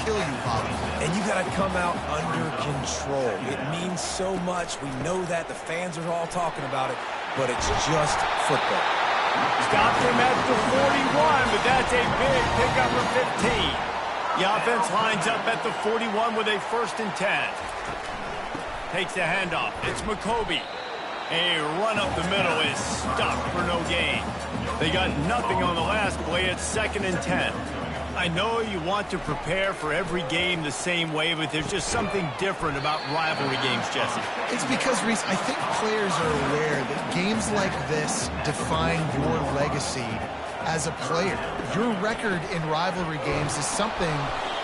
kill you, Bob. And you got to come out under control. It means so much. We know that. The fans are all talking about it, but it's just football. Stopped him at the 41, but that's a big pickup of 15. The offense lines up at the 41 with a 1st and 10. Takes the handoff. It's McCoby. A run up the middle is stopped for no gain. They got nothing on the last play. It's 2nd and 10. I know you want to prepare for every game the same way, but there's just something different about rivalry games, Jesse. It's because, Reese, I think players are aware that games like this define your legacy as a player. Your record in rivalry games is something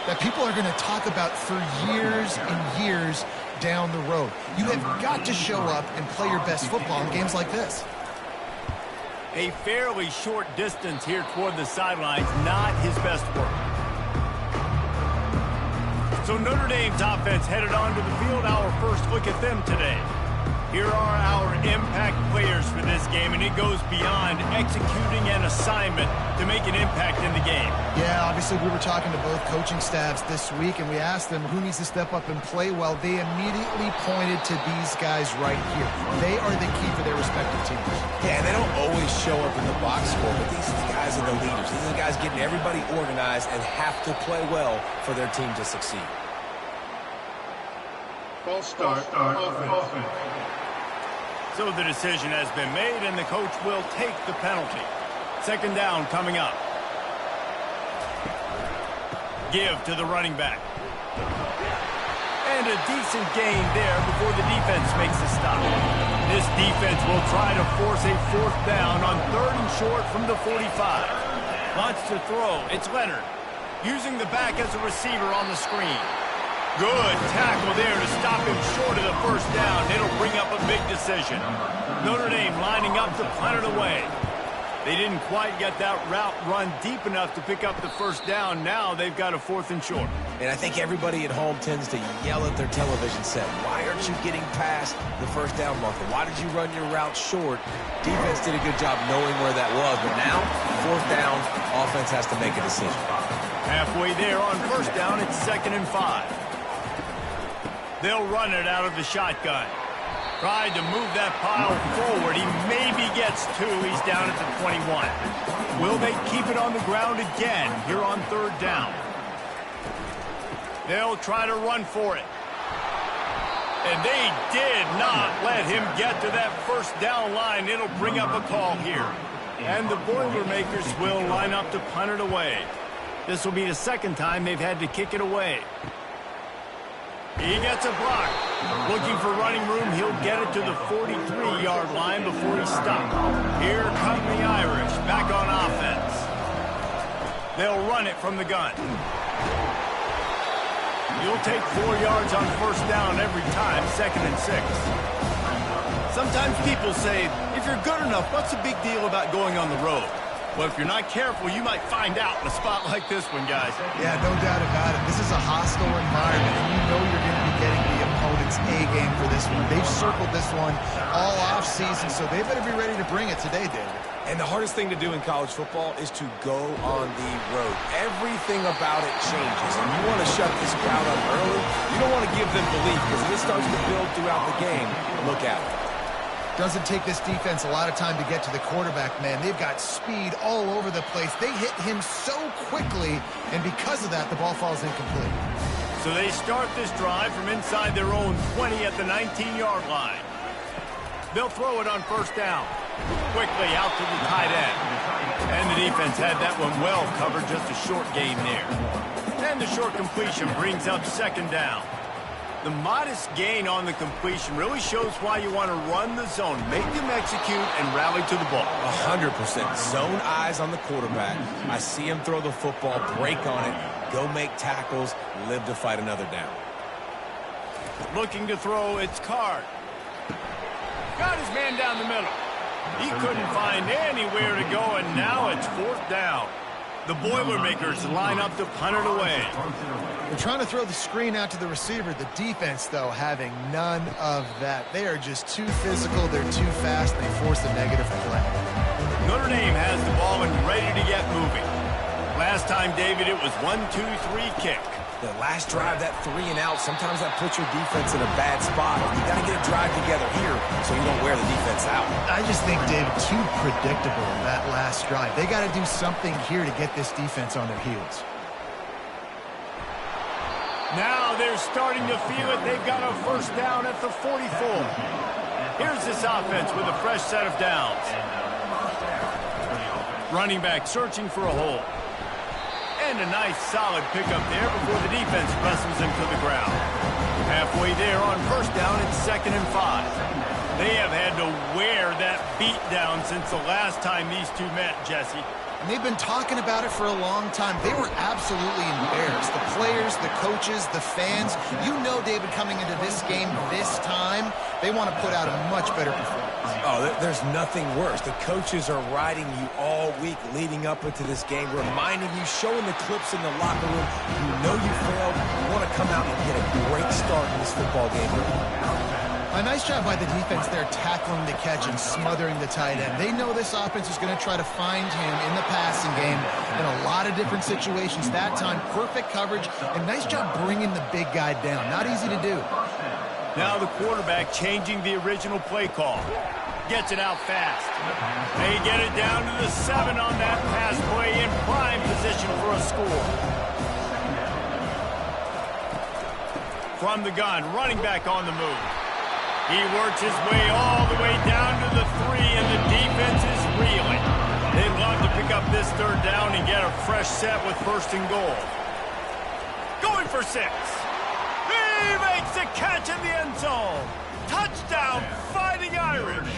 that people are going to talk about for years and years down the road. You have got to show up and play your best football in games like this. A fairly short distance here toward the sidelines, not his best work. So Notre Dame's offense headed onto the field. Our first look at them today. Here are our impact players for this game, and it goes beyond executing an assignment to make an impact in the game. Yeah, obviously we were talking to both coaching staffs this week, and we asked them who needs to step up and play well. They immediately pointed to these guys right here. They are the key for their respective teams. Yeah, and they don't always show up in the box score, but these are the guys are the leaders. These are the guys getting everybody organized and have to play well for their team to succeed. False start, offense. So the decision has been made, and the coach will take the penalty. 2nd down coming up. Give to the running back. And a decent gain there before the defense makes a stop. This defense will try to force a 4th down on 3rd and short from the 45. Wants to throw. It's Leonard. Using the back as a receiver on the screen. Good tackle there to stop him short of the 1st down. It'll bring up a big decision. Notre Dame lining up to punt it away. They didn't quite get that route run deep enough to pick up the 1st down. Now they've got a 4th and short. And I think everybody at home tends to yell at their television set, why aren't you getting past the 1st down marker? Why did you run your route short? Defense did a good job knowing where that was, but now, 4th down, offense has to make a decision. Halfway there on 1st down, it's 2nd and 5. They'll run it out of the shotgun. Tried to move that pile forward. He maybe gets 2. He's down at the 21. Will they keep it on the ground again here on 3rd down? They'll try to run for it. And they did not let him get to that 1st down line. It'll bring up a call here. And the Boilermakers will line up to punt it away. This will be the 2nd time they've had to kick it away. He gets a block. Looking for running room, he'll get it to the 43-yard line before he's stopped. Here come the Irish, back on offense. They'll run it from the gun. You'll take 4 yards on 1st down every time, 2nd and 6. Sometimes people say, if you're good enough, what's the big deal about going on the road? Well, if you're not careful, you might find out in a spot like this one, guys. Yeah, no doubt about it. This is a hostile environment, and you know you're going to be getting the opponent's A-game for this one. They've circled this one all off-season, so they better be ready to bring it today, David. And the hardest thing to do in college football is to go on the road. Everything about it changes, and you want to shut this crowd up early. You don't want to give them belief, because if it starts to build throughout the game, look out. Doesn't take this defense a lot of time to get to the quarterback, man. They've got speed all over the place. They hit him so quickly, and because of that, the ball falls incomplete. So they start this drive from inside their own 20 at the 19-yard line. They'll throw it on 1st down. Quickly out to the tight end. And the defense had that one well covered, just a short gain there. And the short completion brings up 2nd down. The modest gain on the completion really shows why you want to run the zone, make them execute, and rally to the ball. 100%. Zone eyes on the quarterback. I see him throw the football, break on it, go make tackles, live to fight another down. Looking to throw, it's Card. Got his man down the middle. He couldn't find anywhere to go, and now it's 4th down. The Boilermakers line up to punt it away. They're trying to throw the screen out to the receiver. The defense, though, having none of that. They are just too physical. They're too fast. They force a negative play. Notre Dame has the ball and ready to get moving. Last time, David, it was 1-2-3 kick. The last drive, that 3 and out, sometimes that puts your defense in a bad spot. You got to get a drive together here so you don't wear the defense out. I just think, David, too predictable that last drive. They got to do something here to get this defense on their heels. Now they're starting to feel it. They've got a first down at the 44. Here's this offense with a fresh set of downs. Running back searching for a hole. And a nice solid pickup there before the defense wrestles him to the ground. Halfway there on first down, it's 2nd and 5. They have had to wear that beat down since the last time these two met, Jesse. And they've been talking about it for a long time. They were absolutely embarrassed. The players, the coaches, the fans. You know, David, coming into this game this time, they want to put out a much better performance. Oh, there's nothing worse. The coaches are riding you all week leading up into this game, reminding you, showing the clips in the locker room. You know you failed. You want to come out and get a great start in this football game. A nice job by the defense there, tackling the catch and smothering the tight end. They know this offense is going to try to find him in the passing game in a lot of different situations. That time, perfect coverage, and nice job bringing the big guy down. Not easy to do. Now the quarterback changing the original play call. Gets it out fast. They get it down to the 7 on that pass play in prime position for a score. From the gun, running back on the move. He works his way all the way down to the 3, and the defense is reeling. They'd love to pick up this 3rd down and get a fresh set with 1st and goal. Going for 6. He makes the catch in the end zone. Touchdown, Fighting Irish.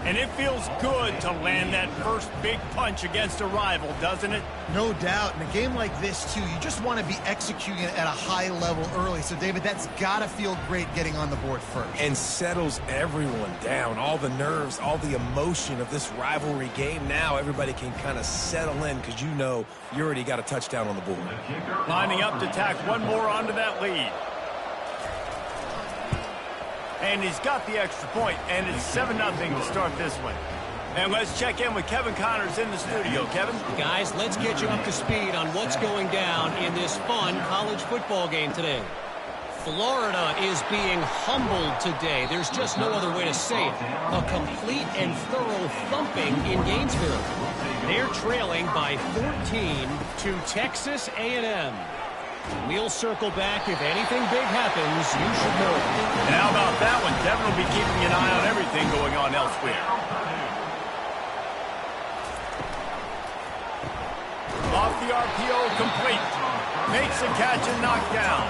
And it feels good to land that first big punch against a rival, doesn't it? No doubt. In a game like this, too, you just want to be executing it at a high level early. So, David, that's got to feel great getting on the board first. And settles everyone down. All the nerves, all the emotion of this rivalry game. Now everybody can kind of settle in because you know you already got a touchdown on the board. Lining up to tack one more onto that lead. And he's got the extra point, and it's 7-0 to start this one. And let's check in with Kevin Connors in the studio. Kevin? Guys, let's get you up to speed on what's going down in this fun college football game today. Florida is being humbled today. There's just no other way to say it. A complete and thorough thumping in Gainesville. They're trailing by 14 to Texas A&M. We'll circle back. If anything big happens, you should know. And how about that one? Kevin will be keeping an eye on everything going on elsewhere. Off the RPO, complete. Makes the catch and knocked down.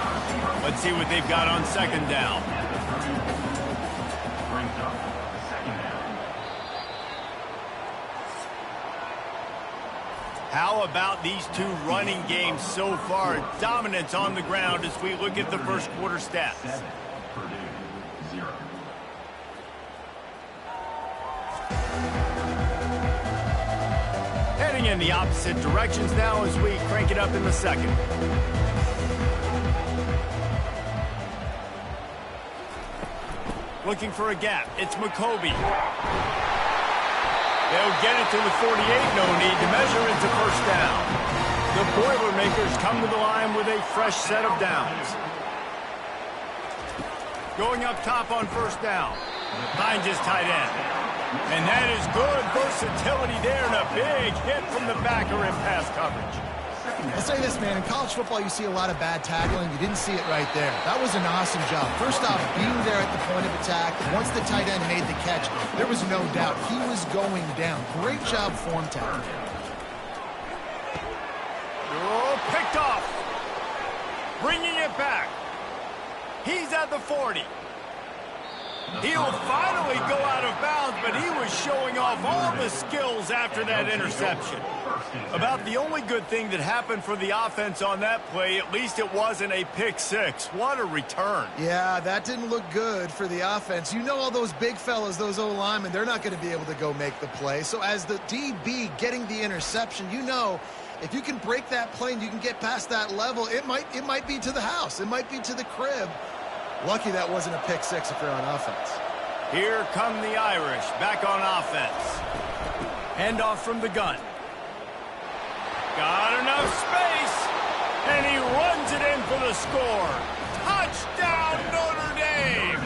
Let's see what they've got on 2nd down. How about these two running games so far? Dominance on the ground as we look at the first quarter stats. Heading in the opposite directions now as we crank it up in the 2nd. Looking for a gap. It's McCoby. They'll get it to the 48, no need to measure into 1st down. The Boilermakers come to the line with a fresh set of downs. Going up top on 1st down. Finds his tight end. And that is good versatility there and a big hit from the backer in pass coverage. I'll say this, man. In college football, you see a lot of bad tackling. You didn't see it right there. That was an awesome job. First off, being there at the point of attack. Once the tight end made the catch, there was no doubt he was going down. Great job form tackling. Oh, picked off. Bringing it back. He's at the 40. He'll finally go out of bounds, but he was showing off all the skills after that interception. About the only good thing that happened for the offense on that play, at least it wasn't a pick 6. What a return. Yeah, that didn't look good for the offense. You know all those big fellas, those O-linemen, they're not going to be able to go make the play. So as the DB getting the interception, you know if you can break that play and you can get past that level, it might be to the house. It might be to the crib. Lucky that wasn't a pick 6 if you're on offense. Here come the Irish back on offense. Handoff from the gun. Got enough space. And he runs it in for the score. Touchdown, Notre Dame!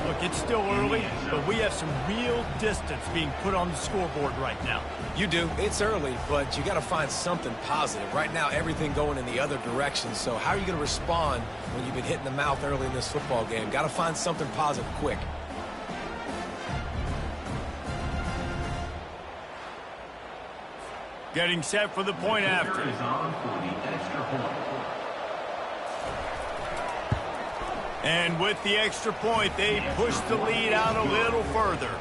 Look, it's still early, but we have some real distance being put on the scoreboard right now. You do. It's early, but you got to find something positive. Right now, everything going in the other direction. So how are you going to respond when you've been hit in the mouth early in this football game? Got to find something positive quick. Getting set for the point after. And with the extra point, they push the lead out a little further.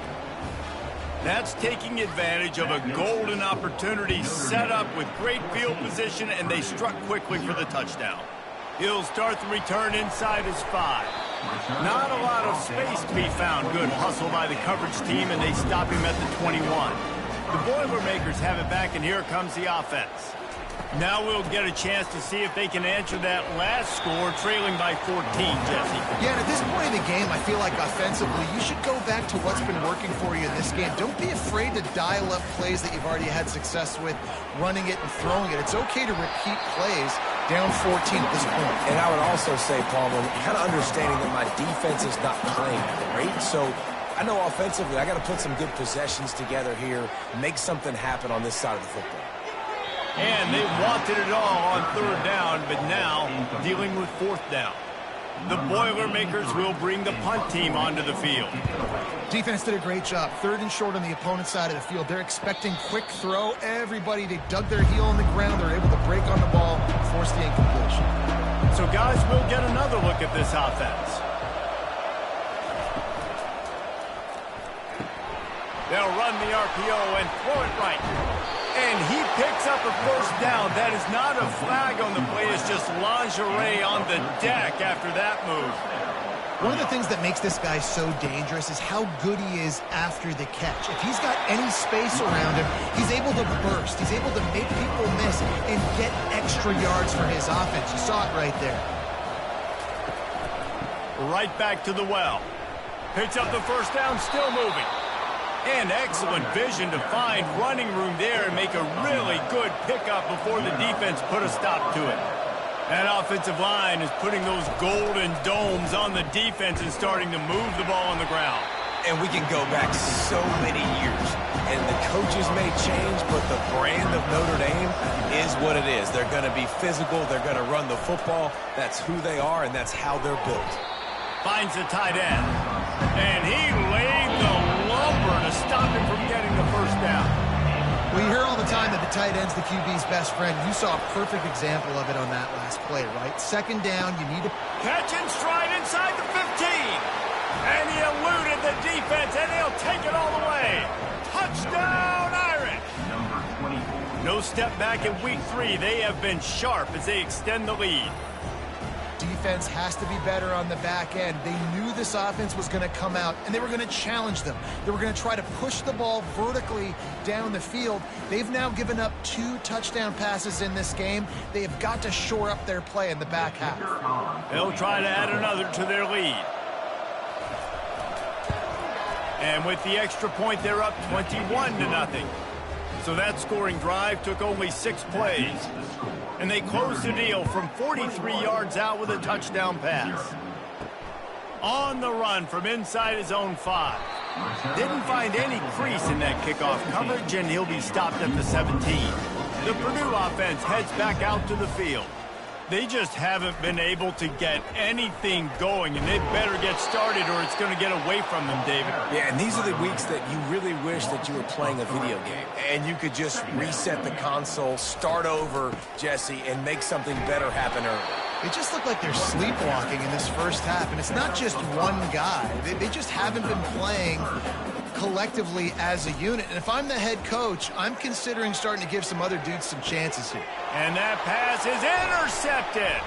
That's taking advantage of a golden opportunity set up with great field position, and they struck quickly for the touchdown. He'll start the return inside his 5. Not a lot of space to be found. Good hustle by the coverage team, and they stop him at the 21. The Boilermakers have it back, and here comes the offense. Now we'll get a chance to see if they can answer that last score, trailing by 14, Jesse. Yeah, and at this point in the game, I feel like offensively, you should go back to what's been working for you in this game. Don't be afraid to dial up plays that you've already had success with, running it and throwing it. It's okay to repeat plays down 14 at this point. And I would also say, Palmer, kind of understanding that my defense is not playing great, so I know offensively I got to put some good possessions together here, make something happen on this side of the football. And they wanted it all on 3rd down, but now dealing with 4th down. The Boilermakers will bring the punt team onto the field. Defense did a great job. 3rd and short on the opponent's side of the field. They're expecting quick throw. Everybody, they dug their heel on the ground. They're able to break on the ball, force the incompletion. So, guys, we'll get another look at this offense. They'll run the RPO and throw it right. And he picks up a 1st down. That is not a flag on the play. It's just lingerie on the deck after that move. One of the things that makes this guy so dangerous is how good he is after the catch. If he's got any space around him, he's able to burst. He's able to make people miss and get extra yards for his offense. You saw it right there. Right back to the well. Picks up the 1st down, still moving. And excellent vision to find running room there and make a really good pickup before the defense put a stop to it. That offensive line is putting those golden domes on the defense and starting to move the ball on the ground. And we can go back so many years. And the coaches may change, but the brand of Notre Dame is what it is. They're going to be physical. They're going to run the football. That's who they are, and that's how they're built. Finds the tight end. And he laid the lumber to stop him from getting the 1st down. We hear all the time that the tight end's the QB's best friend. You saw a perfect example of it on that last play, right? 2nd down, you need to catch and stride inside the 15. And he eluded the defense, and he'll take it all the way. Touchdown, Irish. No step back in week 3. They have been sharp as they extend the lead. Defense has to be better on the back end. They knew this offense was going to come out, and they were going to challenge them. They were going to try to push the ball vertically down the field. They've now given up 2 touchdown passes in this game. They have got to shore up their play in the back half. They'll try to add another to their lead. And with the extra point, they're up 21-0. So that scoring drive took only 6 plays. And they closed the deal from 43 yards out with a touchdown pass. On the run from inside his own 5. Didn't find any crease in that kickoff coverage, and he'll be stopped at the 17. The Purdue offense heads back out to the field. They just haven't been able to get anything going, and they better get started or it's going to get away from them, David. Yeah, and these are the weeks that you really wish that you were playing a video game and you could just reset the console, start over, Jesse, and make something better happen early. They just look like they're sleepwalking in this 1st half, and it's not just one guy. They just haven't been playing collectively as a unit. And if I'm the head coach, I'm considering starting to give some other dudes some chances here. And that pass is intercepted.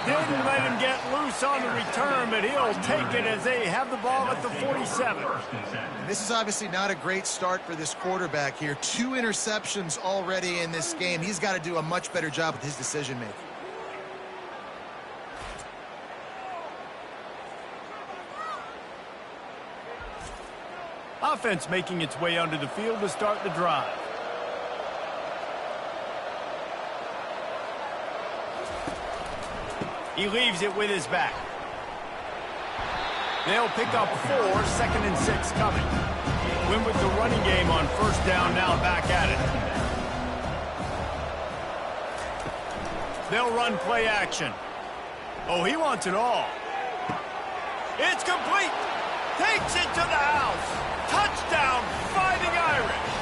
Didn't let him get loose on the return, but he'll take it as they have the ball at the 47. And this is obviously not a great start for this quarterback here. 2 interceptions already in this game. He's got to do a much better job with his decision-making. Offense making its way onto the field to start the drive. He leaves it with his back. They'll pick up 4, 2nd and 6 coming. Win with the running game on first down, now back at it. They'll run play action. Oh, he wants it all. It's complete. Takes it to the house. Touchdown, Fighting Irish.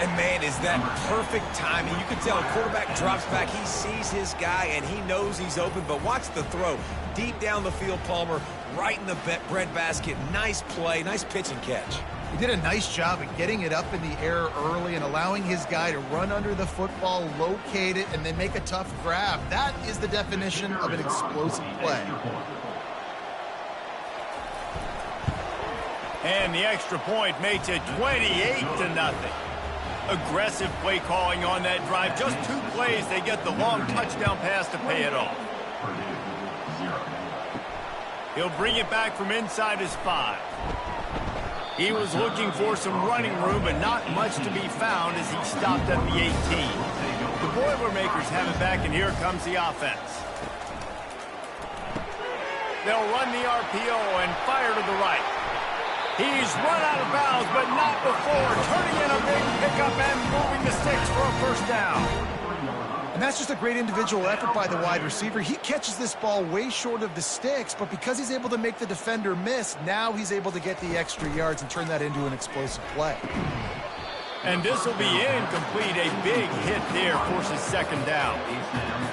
And, man, is that perfect timing. You can tell a quarterback drops back. He sees his guy, and he knows he's open. But watch the throw. Deep down the field, Palmer, right in the breadbasket. Nice play, nice pitch and catch. He did a nice job of getting it up in the air early and allowing his guy to run under the football, locate it, and then make a tough grab. That is the definition of an explosive play. And the extra point makes it 28-0. Aggressive play calling on that drive. Just 2 plays, they get the long touchdown pass to pay it off. He'll bring it back from inside his 5. He was looking for some running room, but not much to be found as he stopped at the 18. The Boilermakers have it back, and here comes the offense. They'll run the RPO and fire to the right. He's run out of bounds, but not before turning in a big pickup and moving the sticks for a first down. And that's just a great individual effort by the wide receiver. He catches this ball way short of the sticks, but because he's able to make the defender miss, now he's able to get the extra yards and turn that into an explosive play. And this will be incomplete. A big hit there forces 2nd down.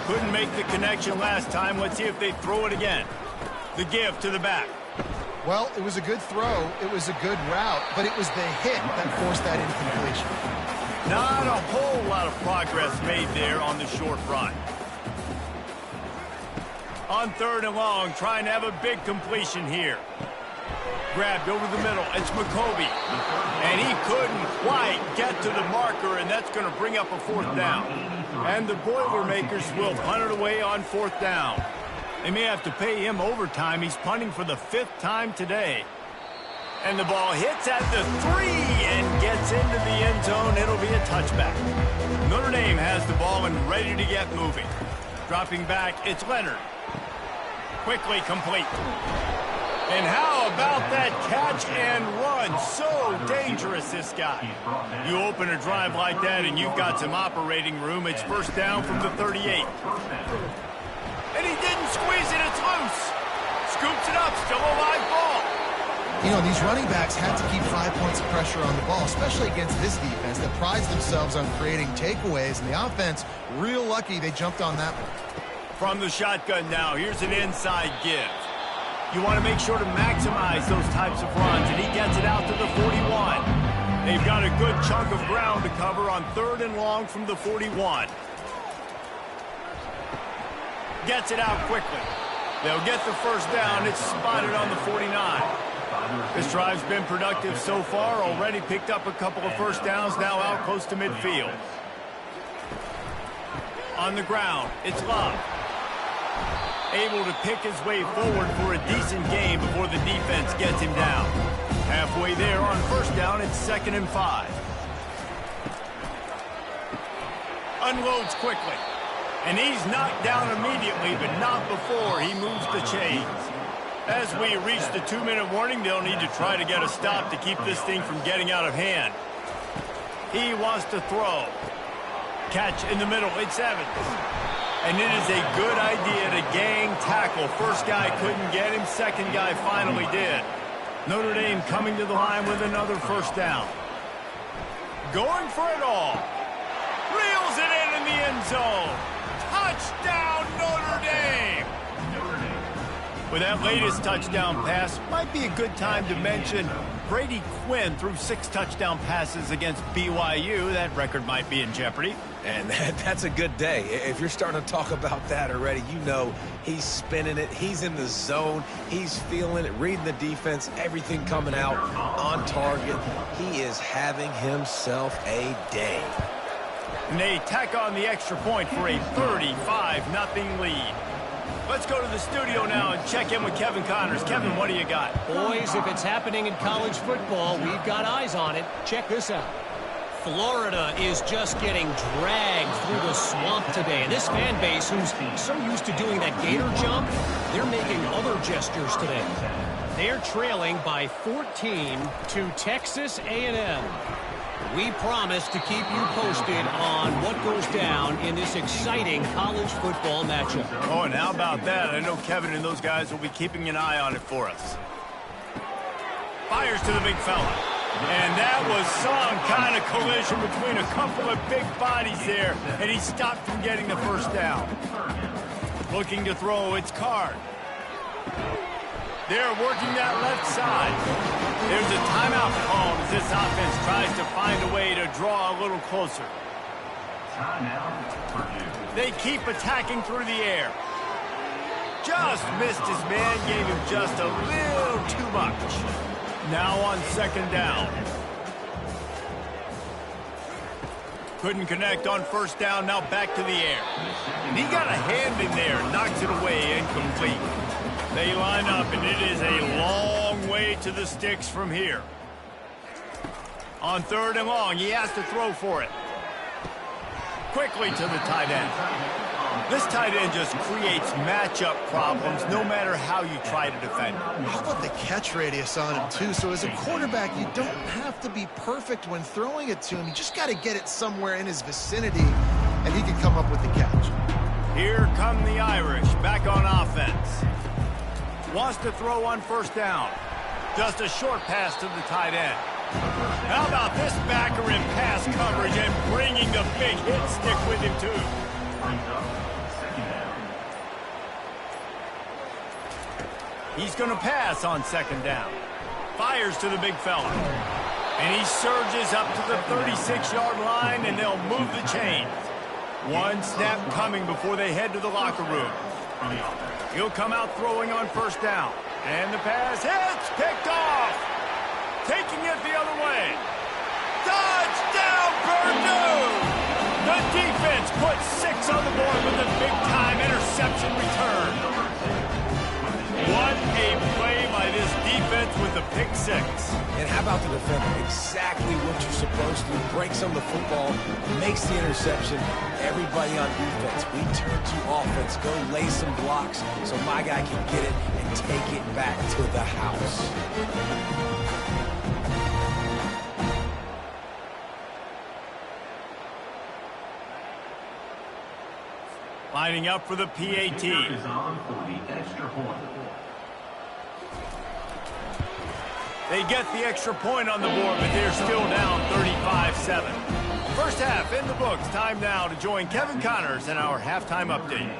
Couldn't make the connection last time. Let's see if they throw it again. The give to the back. Well, it was a good throw, it was a good route, but it was the hit that forced that incompletion. Not a whole lot of progress made there on the short run. On 3rd and long, trying to have a big completion here. Grabbed over the middle, it's McCoby. And he couldn't quite get to the marker, and that's going to bring up a 4th down. And the Boilermakers will punt it away on 4th down. They may have to pay him overtime. He's punting for the 5th time today. And the ball hits at the 3 and gets into the end zone. It'll be a touchback. Notre Dame has the ball and ready to get moving. Dropping back, it's Leonard. Quickly complete. And how about that catch and run? So dangerous, this guy. You open a drive like that and you've got some operating room. It's first down from the 38. And he didn't squeeze it, it's loose. Scoops it up, still a live ball. You know, these running backs had to keep 5 points of pressure on the ball, especially against this defense that prides themselves on creating takeaways. And the offense, real lucky they jumped on that one. From the shotgun now, here's an inside give. You want to make sure to maximize those types of runs, and he gets it out to the 41. They've got a good chunk of ground to cover on 3rd and long from the 41. Gets it out quickly. They'll get the first down. It's spotted on the 49. This drive's been productive so far. Already picked up a couple of first downs. Now out close to midfield. On the ground, it's Love. Able to pick his way forward for a decent gain before the defense gets him down. Halfway there on first down, it's 2nd and 5. Unloads quickly. And he's knocked down immediately, but not before he moves the chains. As we reach the 2-minute warning, they'll need to try to get a stop to keep this thing from getting out of hand. He wants to throw. Catch in the middle, it's Evans. And it is a good idea to gang tackle. First guy couldn't get him, second guy finally did. Notre Dame coming to the line with another first down. Going for it all. Reels it in the end zone. Touchdown, Notre Dame! With that latest touchdown pass, might be a good time to mention Brady Quinn threw 6 touchdown passes against BYU. That record might be in jeopardy. And that's a good day. If you're starting to talk about that already, you know he's spinning it. He's in the zone. He's feeling it, reading the defense, everything coming out on target. He is having himself a day. And they tack on the extra point for a 35-0 lead. Let's go to the studio now and check in with Kevin Connors. Kevin, what do you got? Boys, if it's happening in college football, we've got eyes on it. Check this out. Florida is just getting dragged through the swamp today. And this fan base, who's so used to doing that gator jump, they're making other gestures today. They're trailing by 14 to Texas A&M. We promise to keep you posted on what goes down in this exciting college football matchup. Oh, and how about that? I know Kevin and those guys will be keeping an eye on it for us. Fires to the big fella. And that was some kind of collision between a couple of big bodies there, and he stopped from getting the first down. Looking to throw, it's Card. They're working that left side. There's a timeout called as this offense tries to find a way to draw a little closer. They keep attacking through the air. Just missed his man, gave him just a little too much. Now on second down. Couldn't connect on first down, now back to the air. And he got a hand in there, knocks it away, incomplete. They line up, and it is a long way to the sticks from here. On third and long, he has to throw for it. Quickly to the tight end. This tight end just creates matchup problems no matter how you try to defend. How about the catch radius on him, too? So as a quarterback, you don't have to be perfect when throwing it to him. You just got to get it somewhere in his vicinity, and he can come up with the catch. Here come the Irish, back on offense. Wants to throw on first down. Just a short pass to the tight end. How about this backer in pass coverage and bringing the big hit stick with him, too? He's going to pass on second down. Fires to the big fella. And he surges up to the 36-yard line, and they'll move the chains. One snap coming before they head to the locker room. He'll come out throwing on first down. And the pass hits, picked off. Taking it the other way. Touchdown, Purdue! The defense puts 6 on the board with a big-time interception return. What a play by this defense with the pick 6. And how about the defender? Exactly what you're supposed to do. Breaks on the football, makes the interception. Everybody on defense, we turn to offense. Go lay some blocks so my guy can get it and take it back to the house. Lining up for the PAT. They get the extra point on the board, but they're still down 35-7. First half in the books. Time now to join Kevin Connors in our halftime update.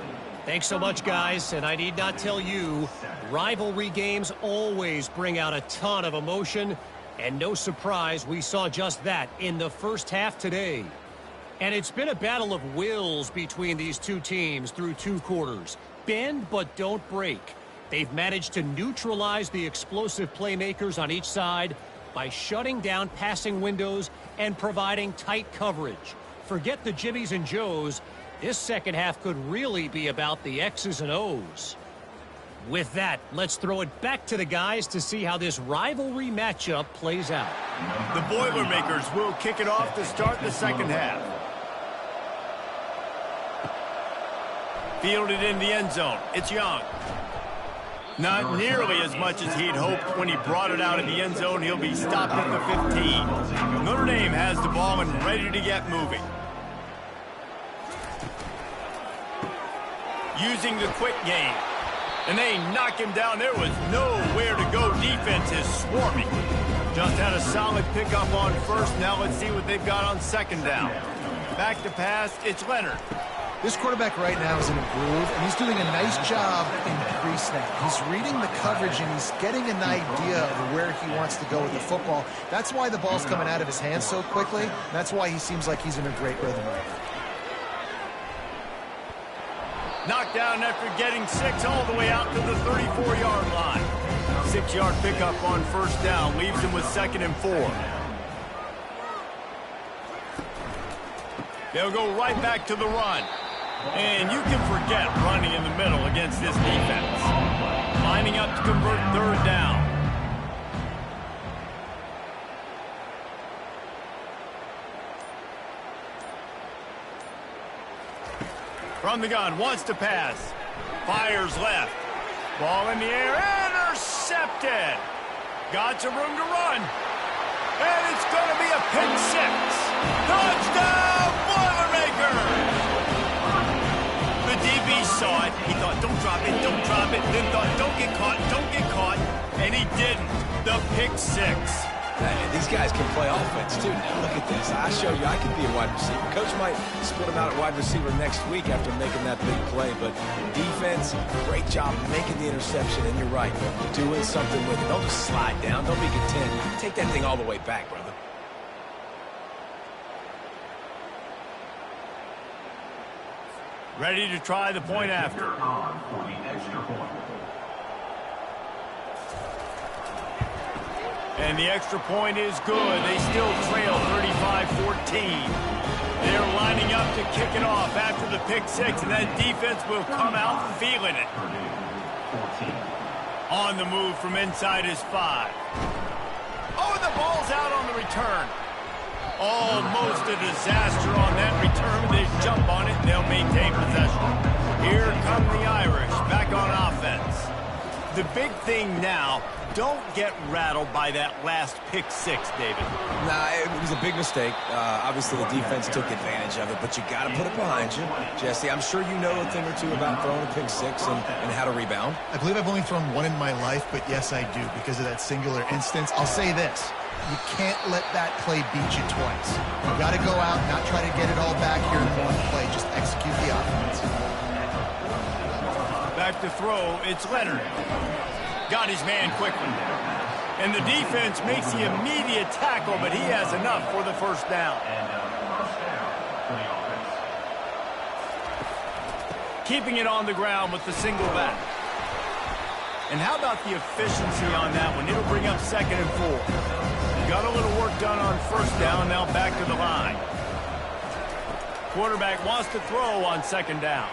Thanks so much, guys. And I need not tell you, rivalry games always bring out a ton of emotion. And no surprise, we saw just that in the first half today. And it's been a battle of wills between these two teams through 2 quarters. Bend but don't break. They've managed to neutralize the explosive playmakers on each side by shutting down passing windows and providing tight coverage. Forget the Jimmies and Joes. This second half could really be about the X's and O's. With that, let's throw it back to the guys to see how this rivalry matchup plays out. The Boilermakers will kick it off to start the second half. Fielded in the end zone. It's Young. Not nearly as much as he'd hoped when he brought it out in the end zone. He'll be stopped at the 15. Notre Dame has the ball and ready to get moving. Using the quick game. And they knock him down. There was nowhere to go. Defense is swarming. Just had a solid pickup on first. Now let's see what they've got on second down. Back to pass. It's Leonard. This quarterback right now is in a groove, and he's doing a nice job in pre-snap. He's reading the coverage, and he's getting an idea of where he wants to go with the football. That's why the ball's coming out of his hands so quickly. That's why he seems like he's in a great rhythm right now. Knocked down after getting 6 all the way out to the 34-yard line. 6-yard pickup on first down leaves him with 2nd and 4. They'll go right back to the run. And you can forget running in the middle against this defense. Lining up to convert third down. From the gun, wants to pass. Fires left. Ball in the air, intercepted. Got some room to run. And it's going to be a pick six. Touchdown, Boilermakers! The DB saw it. He thought, don't drop it, don't drop it. Then thought, don't get caught, don't get caught. And he didn't. The pick six. These guys can play offense, too. Now, look at this. I show you I can be a wide receiver. Coach might split him out at wide receiver next week after making that big play. But defense, great job making the interception. And you're right, doing something with it. Don't just slide down. Don't be content. Take that thing all the way back, brother. Ready to try the point after. For the extra point. And the extra point is good. They still trail 35-14. They're lining up to kick it off after the pick six, and that defense will come out feeling it. On the move from inside his 5. Oh, and the ball's out on the return. Almost a disaster on that return. They jump on it, and they'll maintain possession. Here come the Irish, back on offense. The big thing now, don't get rattled by that last pick six, David. Nah, it was a big mistake. Obviously, the defense took advantage of it, but you got to put it behind you. Jesse, I'm sure you know a thing or two about throwing a pick six and how to rebound. I believe I've only thrown one in my life, but yes, I do, because of that singular instance. I'll say this. You can't let that play beat you twice. You've got to go out and not try to get it all back here in one play. Just execute the offense. Back to throw, it's Leonard. Got his man quickly. And the defense makes the immediate tackle, but he has enough for the first down. Keeping it on the ground with the single back. And how about the efficiency on that one? It'll bring up 2nd and 4. Got a little work done on first down, now back to the line. Quarterback wants to throw on 2nd down.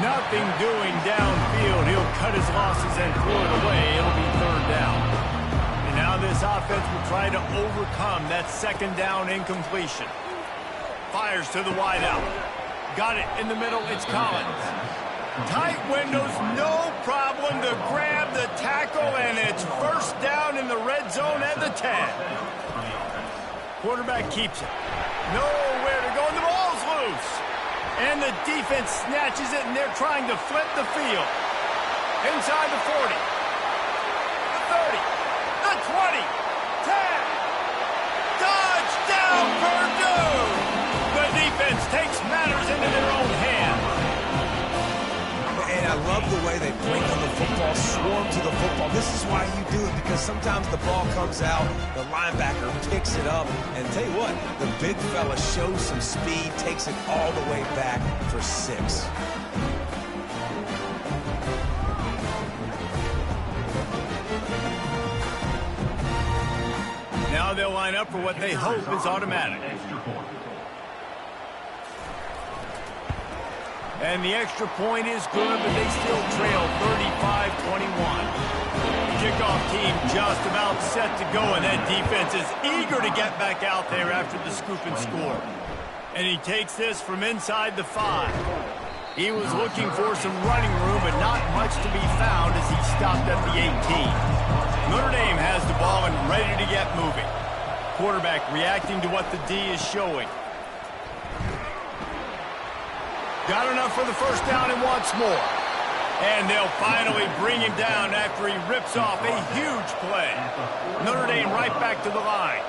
Nothing doing downfield. He'll cut his losses and throw it away. It'll be 3rd down. And now this offense will try to overcome that 2nd down incompletion. Fires to the wideout. Got it in the middle. It's Collins. Tight windows, no problem to grab the tackle, and it's first down in the red zone at the 10. Quarterback keeps it. Nowhere to go, and the ball's loose. And the defense snatches it, and they're trying to flip the field. Inside the 40. The 30. The 20. 10. Touchdown, Purdue! The defense takes matters into their own hands. And I love the way they blink on the football, swarm to the football. This is why you do it, because sometimes the ball comes out, the linebacker picks it up, and tell you what, the big fella shows some speed, takes it all the way back for 6. Now they'll line up for what they hope is automatic. And the extra point is good, but they still trail 35-21. Kickoff team just about set to go, and that defense is eager to get back out there after the scoop and score. And he takes this from inside the 5. He was looking for some running room, but not much to be found as he stopped at the 18. Notre Dame has the ball and ready to get moving. Quarterback reacting to what the D is showing. Got enough for the first down and wants more. And they'll finally bring him down after he rips off a huge play. Notre Dame right back to the line.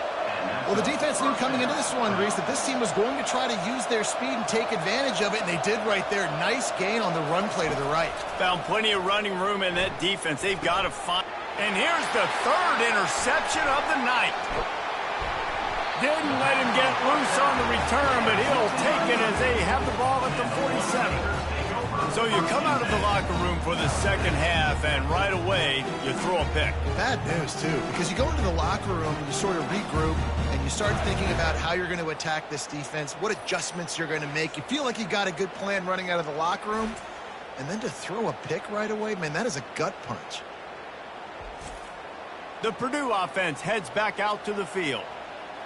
Well, the defense knew coming into this one, Reese, that this team was going to try to use their speed and take advantage of it, and they did right there. Nice gain on the run play to the right. Found plenty of running room in that defense. They've got to find. And here's the 3rd interception of the night. Didn't let him get loose on the return, but he'll take it as they have the ball at the 47. So you come out of the locker room for the second half, and right away, you throw a pick. Bad news, too, because you go into the locker room and you sort of regroup, and you start thinking about how you're going to attack this defense, what adjustments you're going to make. You feel like you got a good plan running out of the locker room, and then to throw a pick right away, man, that is a gut punch. The Purdue offense heads back out to the field.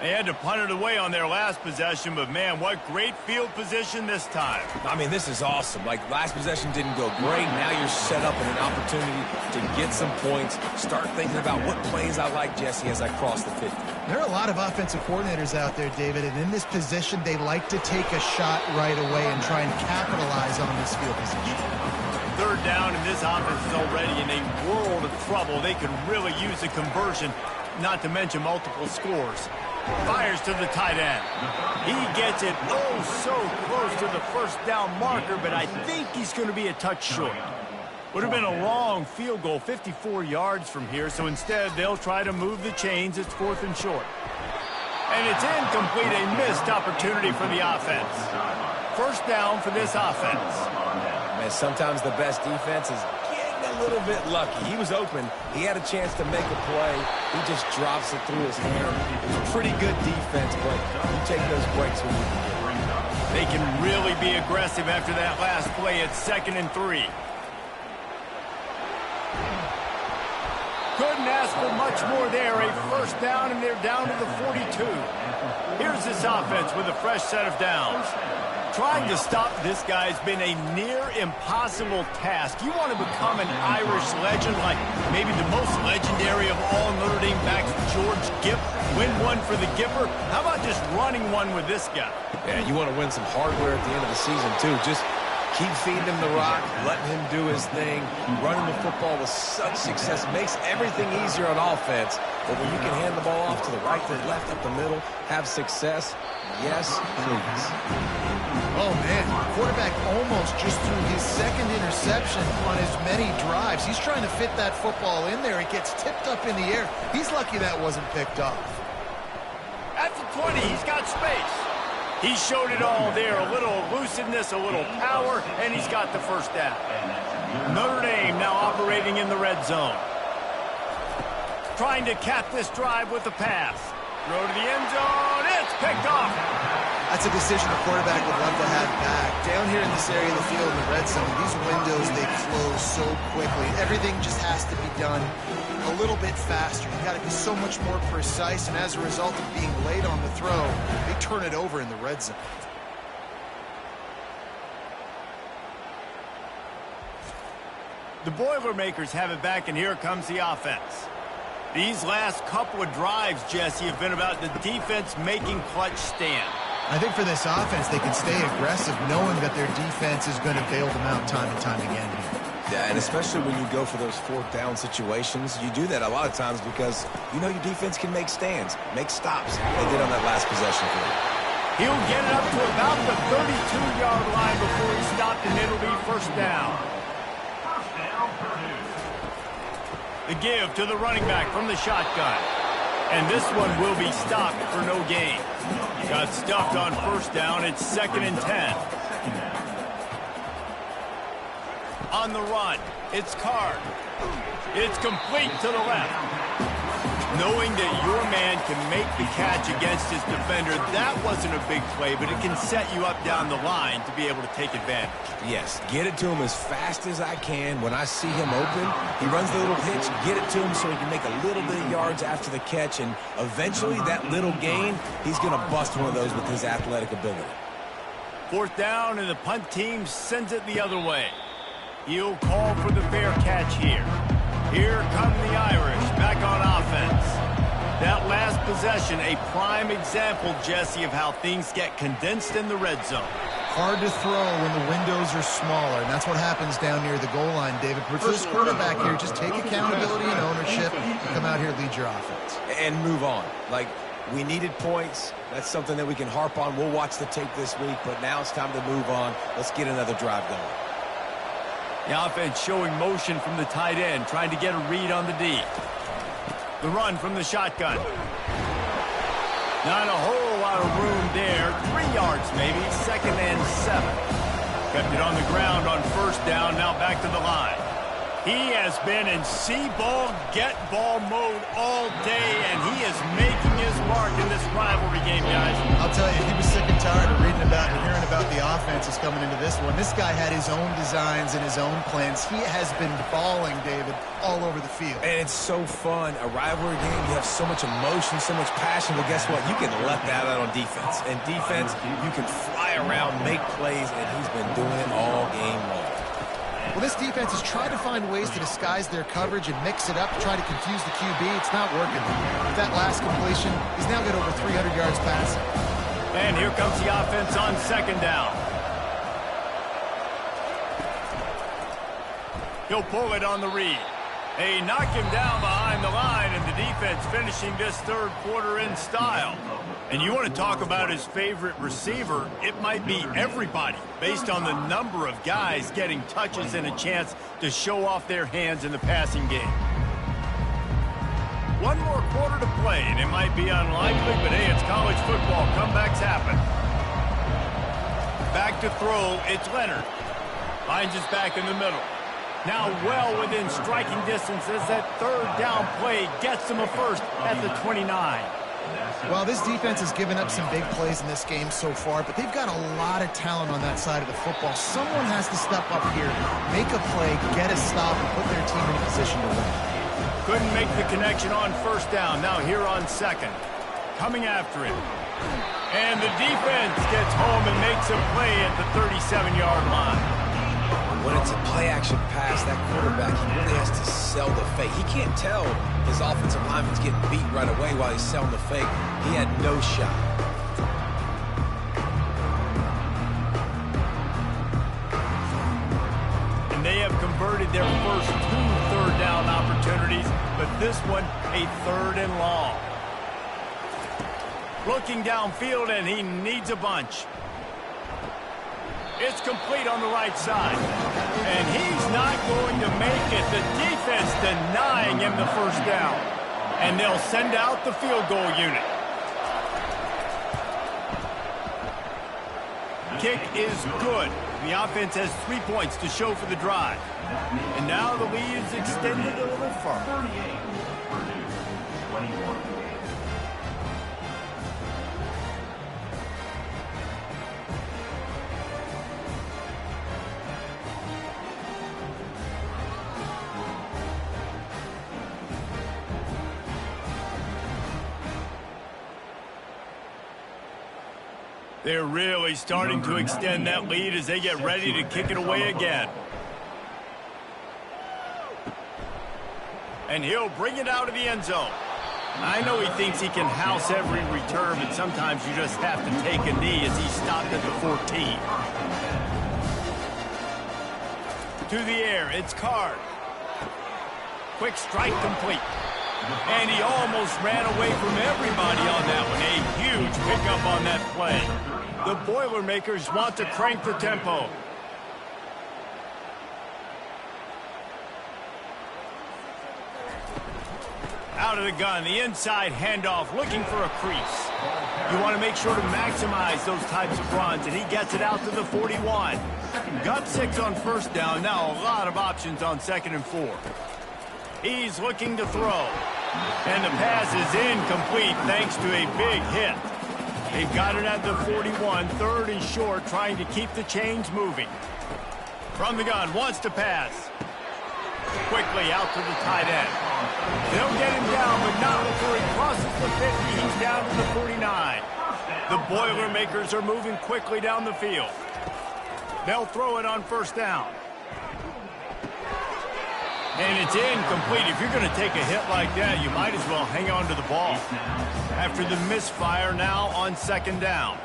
They had to punt it away on their last possession, but man, what great field position this time. I mean, this is awesome. Like, last possession didn't go great. Now you're set up in an opportunity to get some points. Start thinking about what plays I like, Jesse, as I cross the 50. There are a lot of offensive coordinators out there, David, and in this position, they like to take a shot right away and try and capitalize on this field position. Third down, and this offense is already in a world of trouble. They could really use a conversion, not to mention multiple scores. Fires to the tight end. He gets it so close to the first down marker, but I think he's going to be a touch short. Would have been a long field goal, 54 yards from here, so instead they'll try to move the chains. It's 4th and short. And it's incomplete, a missed opportunity for the offense. First down for this offense. Man, sometimes the best defense is getting a little bit lucky. He was open. He had a chance to make a play. He just drops it through his hand. It was pretty good defense, but you take those breaks when you can get it. They can really be aggressive after that last play. It's 2nd and 3. Couldn't ask for much more there. A first down, and they're down to the 42. Here's this offense with a fresh set of downs. Trying to stop this guy has been a near impossible task. You want to become an Irish legend, like maybe the most legendary of all Notre Dame backs, George Gipp. Win one for the Gipper. How about just running one with this guy? Yeah, you want to win some hardware at the end of the season, too. Just keep feeding him the rock, letting him do his thing. Running the football with such success makes everything easier on offense. But when you can hand the ball off to the right, to the left, up the middle, have success, yes, please. Oh, man, the quarterback almost just threw his 2nd interception on as many drives. He's trying to fit that football in there. It gets tipped up in the air. He's lucky that wasn't picked off. At the 20, he's got space. He showed it all there, a little elusiveness, a little power, and he's got the first down. Notre Dame now operating in the red zone. Trying to cap this drive with the pass. Throw to the end zone. It's picked off. That's a decision the quarterback would love to have back. Down here in this area of the field in the red zone, these windows, they close so quickly. Everything just has to be done a little bit faster. You got to be so much more precise, and as a result of being late on the throw, they turn it over in the red zone. The Boilermakers have it back, and here comes the offense. These last couple of drives, Jesse, have been about the defense making clutch stand. I think for this offense, they can stay aggressive knowing that their defense is going to bail them out time and time again here. Yeah, and especially when you go for those 4th down situations, you do that a lot of times because you know your defense can make stands, make stops. They did on that last possession for you. He'll get it up to about the 32-yard line before he stopped, and it'll be first down. The give to the running back from the shotgun. And this one will be stopped for no gain. Got stuffed on first down. It's 2nd and 10. On the run, it's Card. It's complete to the left. Knowing that your man can make the catch against his defender, that wasn't a big play, but it can set you up down the line to be able to take advantage. Yes, get it to him as fast as I can. When I see him open, he runs the little hitch, get it to him so he can make a little bit of yards after the catch, and eventually that little gain, he's going to bust one of those with his athletic ability. 4th down, and the punt team sends it the other way. He'll call for the fair catch here. Here come the Irish back on offense. That last possession, a prime example, Jesse, of how things get condensed in the red zone. Hard to throw when the windows are smaller, and that's what happens down near the goal line, David. But for this quarterback here, just take accountability and ownership and come out here and lead your offense. And move on. Like, we needed points. That's something that we can harp on. We'll watch the tape this week, but now it's time to move on. Let's get another drive going. The offense showing motion from the tight end, trying to get a read on the D. The run from the shotgun. Not a whole lot of room there. 3 yards maybe, 2nd and 7. Kept it on the ground on first down, now back to the line. He has been in see-ball, get-ball mode all day, and he is making his mark in this rivalry game, guys. I'll tell you, he was sick and tired of reading about and hearing about the offenses coming into this one. This guy had his own designs and his own plans. He has been balling, David, all over the field. And it's so fun. A rivalry game, you have so much emotion, so much passion. Well, guess what? You can let that out on defense. And defense, you can fly around, make plays, and he's been doing it all game long. Well, this defense has tried to find ways to disguise their coverage and mix it up to try to confuse the QB. It's not working. With that last completion, he's now got over 300 yards passing. And here comes the offense on second down. He'll pull it on the read. They knock him down behind the line, and the defense finishing this third quarter in style. And you want to talk about his favorite receiver, it might be everybody, based on the number of guys getting touches and a chance to show off their hands in the passing game. One more quarter to play, and it might be unlikely, but hey, it's college football. Comebacks happen. Back to throw, it's Leonard. Finds his back in the middle. Now well within striking distance as that third down play gets him a first at the 29. Well, this defense has given up some big plays in this game so far, but they've got a lot of talent on that side of the football. Someone has to step up here, make a play, get a stop, and put their team in a position to win. Couldn't make the connection on first down. Now here on second. Coming after it. And the defense gets home and makes a play at the 37-yard line. When it's a play-action pass, that quarterback, he really has to sell the fake. He can't tell his offensive lineman's getting beat right away while he's selling the fake. He had no shot. And they have converted their first 2 third down opportunities, but this one a third and long. Looking downfield, and he needs a bunch. It's complete on the right side. And he's not going to make it. The defense denying him the first down. And they'll send out the field goal unit. Kick is good. The offense has 3 points to show for the drive. And now the lead is extended a little further. They're really starting to extend that lead as they get ready to kick it away again. And he'll bring it out of the end zone. I know he thinks he can house every return, but sometimes you just have to take a knee as he stopped at the 14. To the air, it's Card. Quick strike complete. And he almost ran away from everybody on that one. A huge pickup on that play. The Boilermakers want to crank the tempo. Out of the gun, the inside handoff, looking for a crease. You want to make sure to maximize those types of runs, and he gets it out to the 41. Got 6 on first down, now a lot of options on 2nd and 4. He's looking to throw. And the pass is incomplete thanks to a big hit. They've got it at the 41, 3rd and short, trying to keep the chains moving. From the gun, wants to pass. Quickly out to the tight end. They'll get him down, but not before he crosses the 50. He's down to the 49. The Boilermakers are moving quickly down the field. They'll throw it on first down. And it's incomplete. If you're going to take a hit like that, you might as well hang on to the ball. After the misfire, now on 2nd down.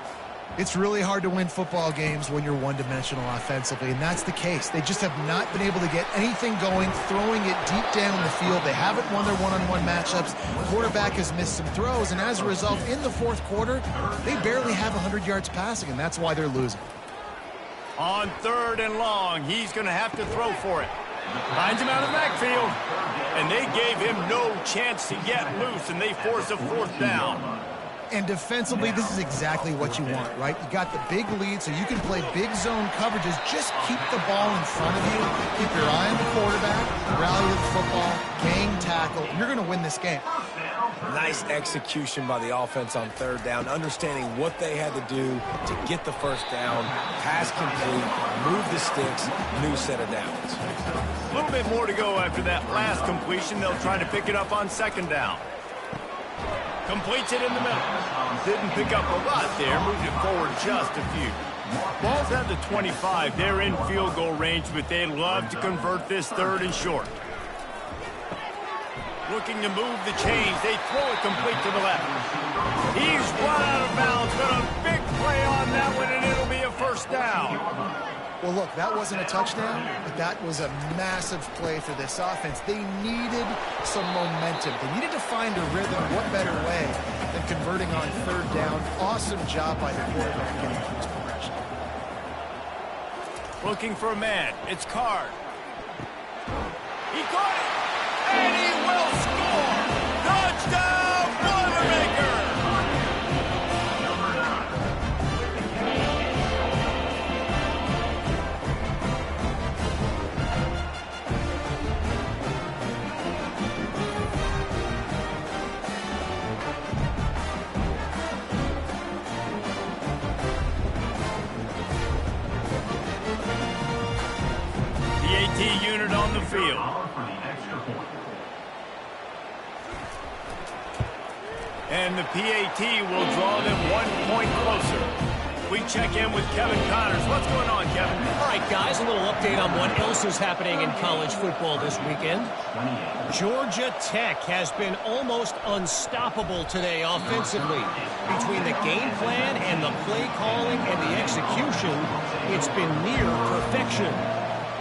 It's really hard to win football games when you're one-dimensional offensively, and that's the case. They just have not been able to get anything going, throwing it deep down the field. They haven't won their one-on-one matchups. The quarterback has missed some throws, and as a result, in the 4th quarter, they barely have 100 yards passing, and that's why they're losing. On 3rd and long, he's going to have to throw for it. Finds him out of the backfield. And they gave him no chance to get loose, and they force a 4th down. And defensively, this is exactly what you want, right? You got the big lead, so you can play big zone coverages. Just keep the ball in front of you. Keep your eye on the quarterback, rally to the football, gang tackle. You're going to win this game. Nice execution by the offense on third down, understanding what they had to do to get the first down, pass complete, move the sticks, new set of downs. A little bit more to go after that last completion. They'll try to pick it up on second down. Completes it in the middle. Didn't pick up a lot there. Moved it forward just a few. Ball's at the 25. They're in field goal range, but they'd love to convert this third and short. Looking to move the chains. They throw it complete to the left. He's run out of bounds, but a big play on that one, and it'll be a first down. Well, look, that wasn't a touchdown, but that was a massive play for this offense. They needed some momentum. They needed to find a rhythm. What better way than converting on third down? Awesome job by the quarterback getting through his progression. Looking for a man. It's Card. He caught it, and he will score. Touchdown, Boilermaker! Unit on the field. And the PAT will draw them 1 point closer. We check in with Kevin Connors. What's going on, Kevin? All right, guys, a little update on what else is happening in college football this weekend. Georgia Tech has been almost unstoppable today offensively. Between the game plan and the play calling and the execution, it's been near perfection.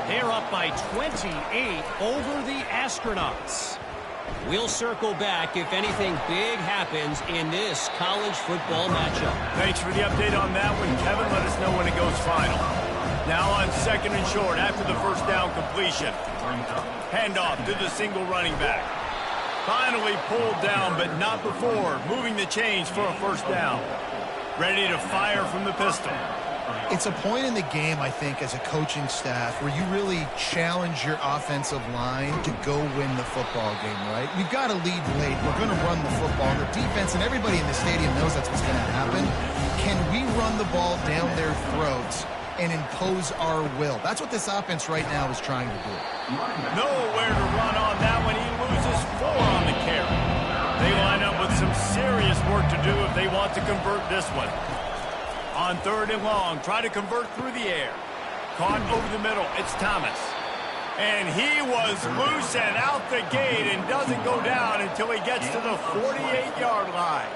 They're up by 28 over the Astronauts. We'll circle back if anything big happens in this college football matchup. Thanks for the update on that one, Kevin. Let us know when it goes final. Now on second and short after the first down completion. Handoff to the single running back. Finally pulled down, but not before. Moving the chains for a first down. Ready to fire from the pistol. It's a point in the game, I think, as a coaching staff where you really challenge your offensive line to go win the football game, right? We've got to lead late. We're going to run the football. The defense and everybody in the stadium knows that's what's going to happen. Can we run the ball down their throats and impose our will? That's what this offense right now is trying to do. Nowhere to run on that one. He loses 4 on the carry. They line up with some serious work to do if they want to convert this one. On third and long, try to convert through the air. Caught over the middle, it's Thomas. And he was loose and out the gate and doesn't go down until he gets to the 48-yard line.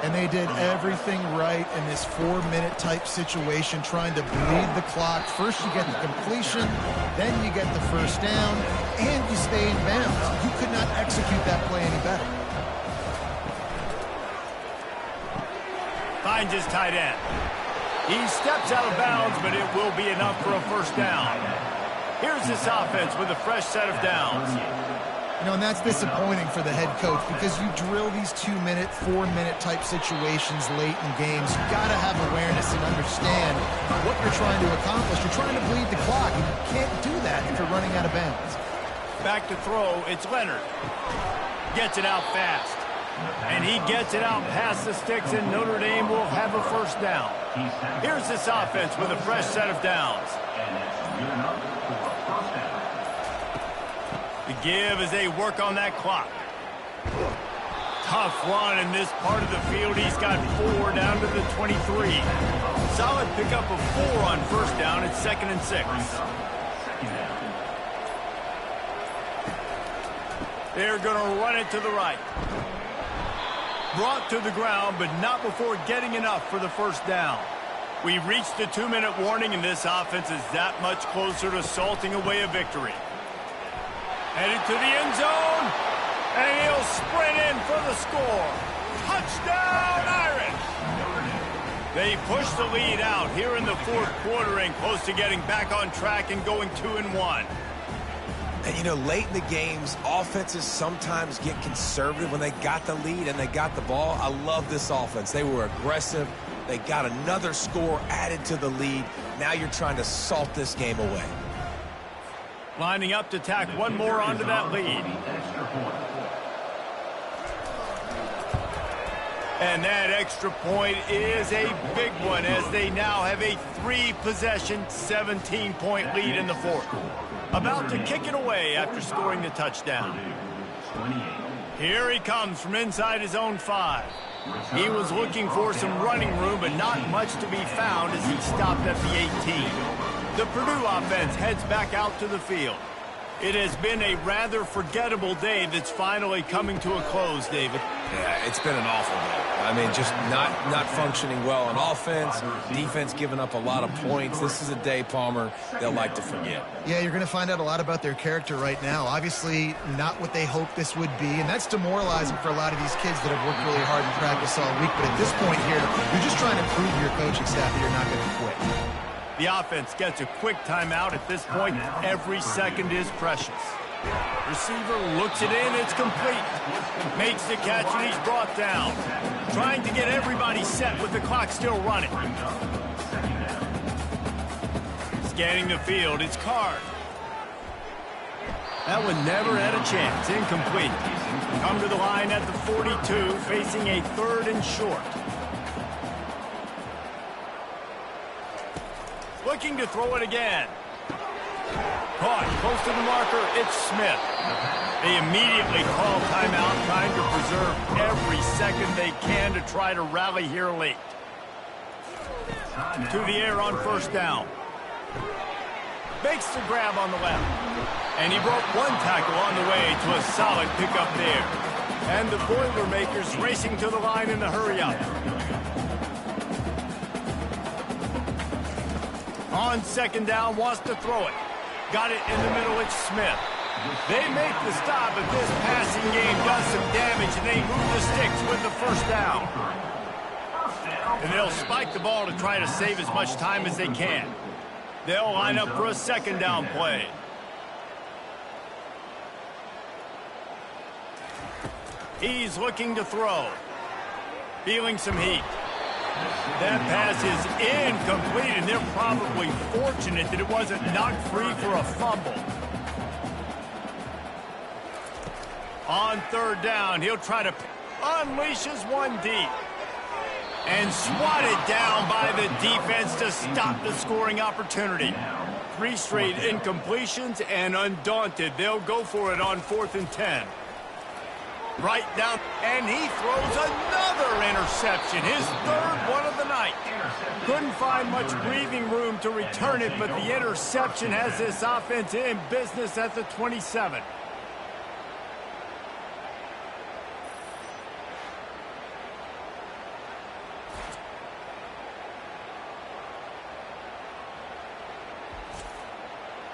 And they did everything right in this 4-minute type situation, trying to bleed the clock. First you get the completion, then you get the first down, and you stay in bounds. You could not execute that play any better. Finds his tight end. He steps out of bounds, but it will be enough for a first down. Here's this offense with a fresh set of downs. You know, and that's disappointing for the head coach because you drill these 2-minute, 4-minute type situations late in games. You got to have awareness and understand what you're trying to accomplish. You're trying to bleed the clock, and you can't do that if you're running out of bounds. Back to throw, it's Leonard. Gets it out fast. And he gets it out past the sticks, and Notre Dame will have a first down. Here's this offense with a fresh set of downs. The give as they work on that clock. Tough run in this part of the field. He's got 4 down to the 23. Solid pickup of 4 on first down. It's 2nd and 6. They're going to run it to the right. Brought to the ground, but not before getting enough for the first down. We've reached the 2-minute warning, and this offense is that much closer to salting away a victory. Headed to the end zone, and he'll sprint in for the score. Touchdown, Irish! They push the lead out here in the 4th quarter and close to getting back on track and going 2-1. And, you know, late in the games, offenses sometimes get conservative when they got the lead and they got the ball. I love this offense. They were aggressive. They got another score added to the lead. Now you're trying to salt this game away. Lining up to tack one more onto that lead. And that extra point is a big one as they now have a 3-possession, 17-point lead in the fourth. About to kick it away after scoring the touchdown. Here he comes from inside his own 5. He was looking for some running room, but not much to be found as he stopped at the 18. The Purdue offense heads back out to the field. It has been a rather forgettable day that's finally coming to a close, David. Yeah, it's been an awful day. I mean, just not functioning well on offense, defense giving up a lot of points. This is a day, Palmer, they'll like to forget. Yeah, you're going to find out a lot about their character right now. Obviously, not what they hoped this would be, and that's demoralizing for a lot of these kids that have worked really hard in practice all week. But at this point here, you're just trying to prove to your coaching staff that you're not going to quit. The offense gets a quick timeout at this point. Every second is precious. Receiver looks it in. It's complete. Makes the catch, and he's brought down. Trying to get everybody set with the clock still running. Scanning the field. It's Card. That one never had a chance. Incomplete. Come to the line at the 42, facing a 3rd and short. Looking to throw it again. Caught close to the marker. It's Smith. They immediately call timeout, trying to preserve every second they can to try to rally here late. To the air on 1st down. Makes the grab on the left. And he broke one tackle on the way to a solid pickup there. And the Boilermakers racing to the line in the hurry-up. On 2nd down, wants to throw it. Got it in the middle, it's Smith. They make the stop, but this passing game does some damage, and they move the sticks with the 1st down. And they'll spike the ball to try to save as much time as they can. They'll line up for a 2nd down play. He's looking to throw. Feeling some heat. That pass is incomplete, and they're probably fortunate that it wasn't knocked free for a fumble. On 3rd down, he'll try to unleashes one deep. And swatted down by the defense to stop the scoring opportunity. 3 straight incompletions, and undaunted, they'll go for it on 4th and 10. Right down, and he throws another interception, his 3rd one of the night. Couldn't find much breathing room to return it, but the interception has this offense in business at the 27.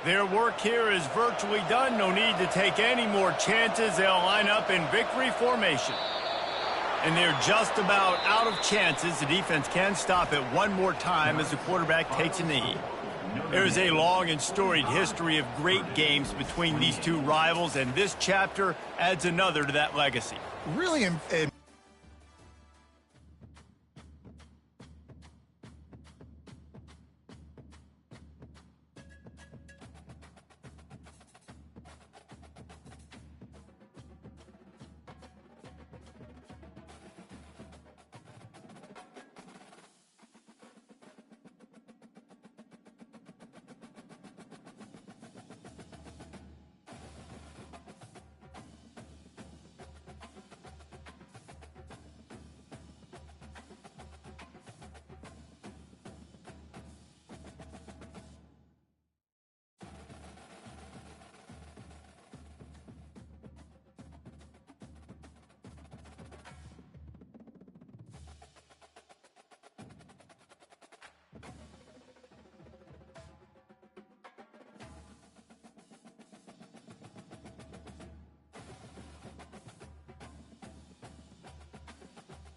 Their work here is virtually done. No need to take any more chances. They'll line up in victory formation. And they're just about out of chances. The defense can stop it one more time as the quarterback takes a knee. There's a long and storied history of great games between these two rivals, and this chapter adds another to that legacy. Really